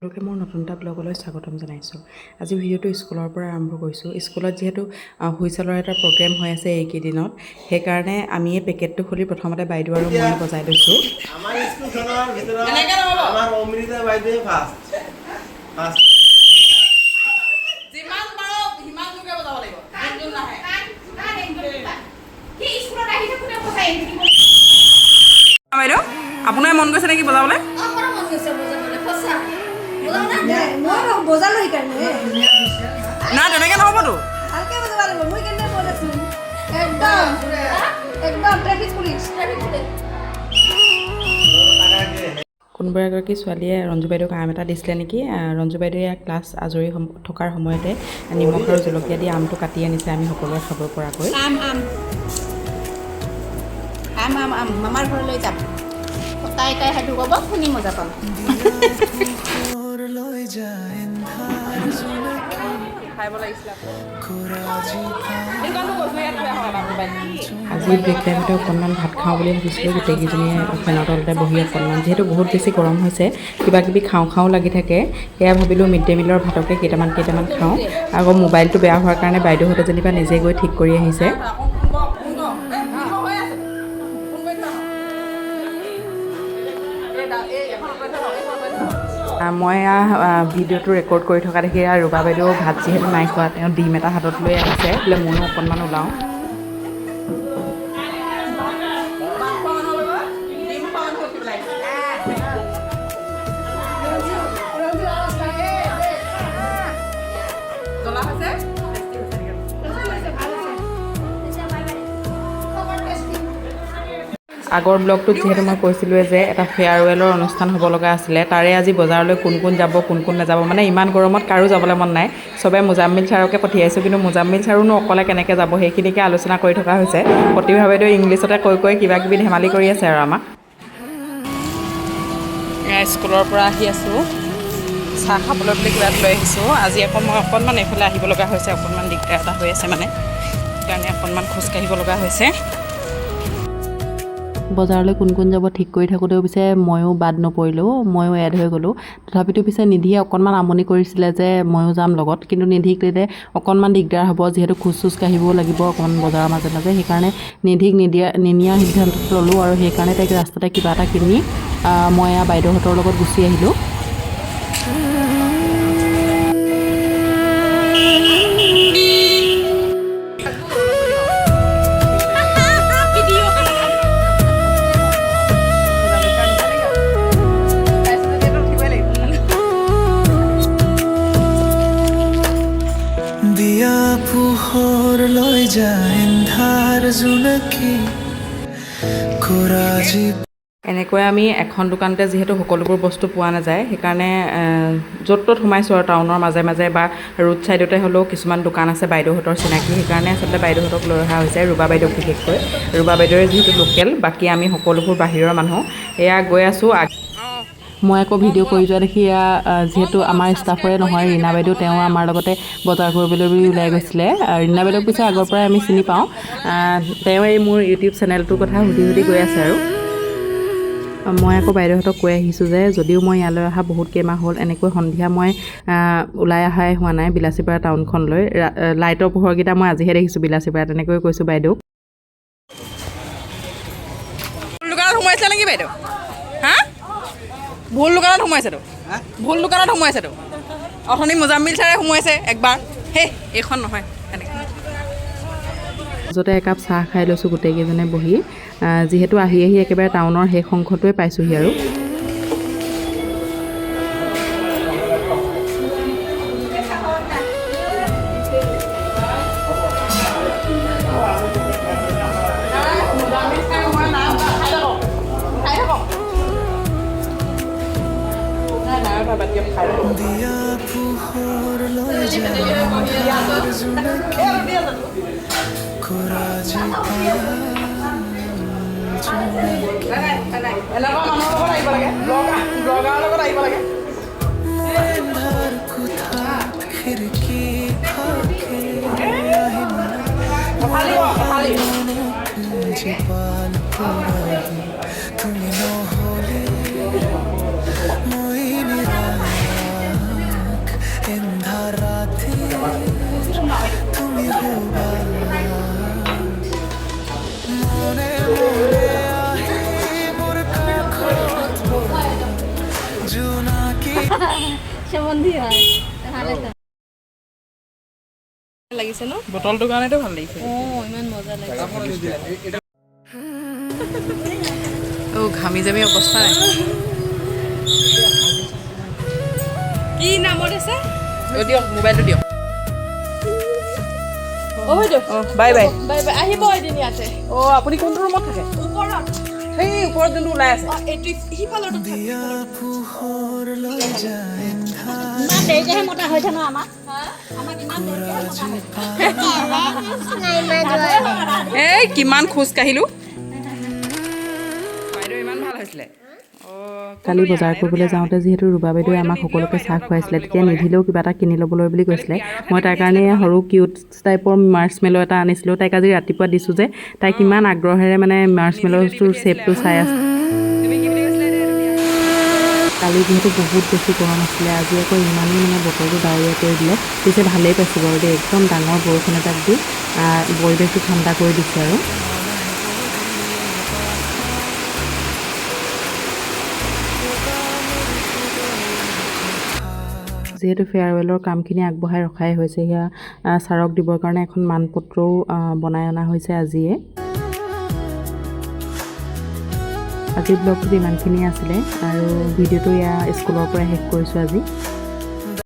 লোকে মোৰ নতুন এটা ব্লগলৈ স্বাগতম জনাইছোঁ। আজি ভিডিঅ'টো স্কুলৰ পৰা আৰম্ভ কৰিছোঁ। স্কুলত যিহেতু হুইচেলৰ এটা প্ৰগ্ৰেম হৈ আছে এইকেইদিনত, সেইকাৰণে আমি এই পেকেটটো খুলি প্ৰথমতে বাইদেউ আৰু মই বজাই লৈছোঁ। আমাৰ স্কুলখনৰ ভিতৰত আমাৰ অমৃতা বাইদেৱে ফাৰ্ষ্ট। যিমান পাৰো সিমান লোকে বজাব লাগিব। যোন নাহে কি স্কুলত আহি থাকোতে বজাই থাকিব। বাইদেউ আপোনাৰ মন গৈছে নেকি বজাবলৈ? মন গৈছে বজাবলৈ ফসা মই বজালো সেইকাৰণে না তেনেকে নহবতো। ভালকে বজাব লাগিব মই কেনে বজাইছো একদম একদম ট্ৰাফিক পুলিচ কোনোবা এগৰাকী ছোৱালীয়ে ৰঞ্জু বাইদেউক আম এটা দিছিলে নেকি। ৰঞ্জু বাইদেৱে ক্লাছ আজৰি থকাৰ সময়তে নিমখ আৰু জলকীয়া দি আমটো কাটি আনিছে আমি সকলোৱে খাব পৰাকৈ। আম আম আম আম আম মামাৰ ঘৰলৈ যাম। তাই তাই সাধু ক'ব শুনি মজা পাম। আজি ব্ৰেক টাইমতে অকণমান ভাত খাওঁ বুলি ভাবিছিলোঁ। গোটেইকেইজনীয়ে ফেনৰ তলতে বহি অকণমান, যিহেতু বহুত বেছি গৰম হৈছে, কিবা কিবি খাওঁ লাগি থাকে। সেয়া ভাবিলোঁ মিড ডে মিলৰ ভাতকে কেইটামান খাওঁ। আকৌ মোবাইলটো বেয়া হোৱাৰ কাৰণে বাইদেউহঁতে যেনিবা নিজে গৈ ঠিক কৰি আহিছে। মই ভিডিঅ'টো ৰেকৰ্ড কৰি থকা দেখি ৰূপা বাইদেউ ভাত যিহেতু নাই খোৱা, তেওঁ ডিম এটা হাতত লৈ আহিছে বোলে ময়ো অকণমান ওলাওঁ। আগৰ ব্লগটোত যিহেতু মই কৈছিলোঁৱে যে এটা ফেয়াৰৱেলৰ অনুষ্ঠান হ'ব লগা আছিলে, তাৰে আজি বজাৰলৈ কোন কোন যাব কোন কোন নাযাব, মানে ইমান গৰমত কাৰো যাবলৈ মন নাই। চবে মুজাম্মিল ছাৰকে পঠিয়াইছোঁ, কিন্তু মুজাম্মিল ছাৰোনো অকলে কেনেকৈ যাব সেইখিনিকে আলোচনা কৰি থকা হৈছে। প্ৰতিভা বাইদেউ ইংলিছতে কৈ কিবা কিবি ধেমালি কৰি আছে আৰু আমাক। স্কুলৰ পৰা আহি আছোঁ, চাহ খাবলৈ বুলি কিবা লৈ আহিছোঁ। আজি আকৌ মই অকণমান এইফালে আহিব লগা হৈছে, অকণমান দিগদাৰ এটা হৈ আছে মানে, সেইকাৰণে অকণমান খোজকাঢ়িব লগা হৈছে। বজাৰলৈ কোন কোন যাব ঠিক কৰি থাকোঁতেও পিছে ময়ো বাদ নপৰিলোঁ, ময়ো এড হৈ গ'লোঁ। তথাপিতো পিছে নিধিয়ে অকণমান আমনি কৰিছিলে যে ময়ো যাম লগত, কিন্তু নিধিক দিলে অকণমান দিগদাৰ হ'ব, যিহেতু খোজ কাঢ়িবও লাগিব অকণমান বজাৰৰ মাজে মাজে। সেইকাৰণে নিধিক নিনিয়াৰ সিদ্ধান্তটো ল'লোঁ আৰু সেইকাৰণে তাইক ৰাস্তাতে কিবা এটা কিনি মই বাইদেউহঁতৰ লগত গুচি আহিলোঁ। পোহৰ লৈ যায় এন্ধাৰ জোনাকী কোৰাজী। এনেকৈ আমি এখন দোকানতে যিহেতু সকলোবোৰ বস্তু পোৱা নাযায়, সেইকাৰণে য'ত ত'ত সোমাইছোঁ আৰু টাউনৰ মাজে মাজে বা ৰোড ছাইডতে হ'লেও কিছুমান দোকান আছে বাইদেউহঁতৰ চিনাকি, সেইকাৰণে আচলতে বাইদেউহঁতক লৈ অহা হৈছে, ৰূপা বাইদেউক বিশেষকৈ। ৰূপা বাইদেউৰে যিহেতু লোকেল, বাকী আমি সকলোবোৰ বাহিৰৰ মানুহ। এয়া গৈ আছোঁ। মই আকৌ ভিডিঅ' কৰি যোৱা দেখি যিহেতু আমাৰ ষ্টাফৰে নহয় ৰীণা বাইদেউ, তেওঁ আমাৰ লগতে বজাৰ কৰিবলৈ বুলি ওলাই গৈছিলে। ৰীণা বাইদেউক পিছে আগৰ পৰাই আমি চিনি পাওঁ, তেওঁ এই মোৰ ইউটিউব চেনেলটোৰ কথা সুধি গৈ আছে আৰু। মই আকৌ বাইদেউহঁতক কৈ আহিছোঁ যে যদিও মই ইয়ালৈ অহা বহুত কেইমাহ হ'ল, এনেকৈ সন্ধিয়া মই ওলাই অহাই হোৱা নাই বিলাচীপাৰা টাউনখনলৈ। লাইটৰ পোহৰকেইটা মই আজিহে দেখিছোঁ বিলাচীপাৰা, তেনেকৈ কৈছোঁ বাইদেউক। দোকানত সোমাইছিলে নেকি বাইদেউ? হা ভুল দোকানত সোমাইছেতো, ভুল দোকানত সোমাইছেতো। অথনি মুজাম্মিল ছাৰে সোমাইছে একবাৰ, এইখন নহয় এনেকৈ। মাজতে একাপ চাহ খাই লৈছোঁ গোটেইকেইজনে বহি, যিহেতু আহি একেবাৰে টাউনৰ শেষ অংশটোৱে পাইছোঁহি আৰু। দিয়া পোহৰ লৈ যায় এন্ধাৰ জোনাকী কোৰাজী এন্ধাৰ কোঠাত খিৰিকী ফাকে জীপাল তুমি নহ'লে মই নিৰাশ। সম্বন্ধী হয় ভালে লাগিছে ন বটলটোৰ কাৰণেতো ভাল লাগিছে ইমান মজা লাগিছে ঘামি যামি অৱস্থা নাই কি নামত আছে দিয়ক মোবাইলটো দিয়ক বাইদেউ বাই বাই বাই বাই আহিব এদিন ইয়াতে আপুনি কোনটো ৰুমত থাকে ওপৰত সেই ওপৰত যোনটো ওলাই আছে এইটো সিফালৰটো দিয়া পোহৰ লৈ যায় ইমান দেৰিকেহে মতা হৈছে ন আমাক আমাক ইমান এই কিমান খোজ কাঢ়িলোঁ বাইদেউ ইমান ভাল হৈছিলে কালি বজাৰ কৰিবলৈ যাওঁতে যিহেতু ৰুবা বাইদেৱে আমাক সকলোকে চাহ খুৱাইছিলে তেতিয়া নিদিলেও কিবা এটা কিনি ল'বলৈ বুলি কৈছিলে মই তাৰ কাৰণে সৰু কিউট টাইপৰ মাৰ্চমেলো এটা আনিছিলোঁ তাইক আজি ৰাতিপুৱা দিছোঁ যে তাই কিমান আগ্ৰহেৰে মানে মাৰ্চমেলোটোৰ শ্বেপটো চাই আছে কালি যিহেতু বহুত বেছি গৰম আছিলে আজি আকৌ ইমানেই মানে বতৰটো ডাৱৰীয়া কৰি দিলে পিছে ভালেই পাইছোঁ বাৰু দেই একদম ডাঙৰ বৰষুণ এটাক দি পৰিৱেশটো ঠাণ্ডা কৰি দিছে আৰু যিহেতু ফেয়াৰৱেলৰ কামখিনি আগবঢ়াই ৰখাই হৈছে সেয়া ছাৰক দিবৰ কাৰণে এখন মানপত্ৰও বনাই অনা হৈছে আজিয়ে আজিৰ ব্লগটো ইমানখিনিয়ে আছিলে আৰু ভিডিঅ'টো স্কুলৰ পৰা শেষ কৰিছোঁ আজি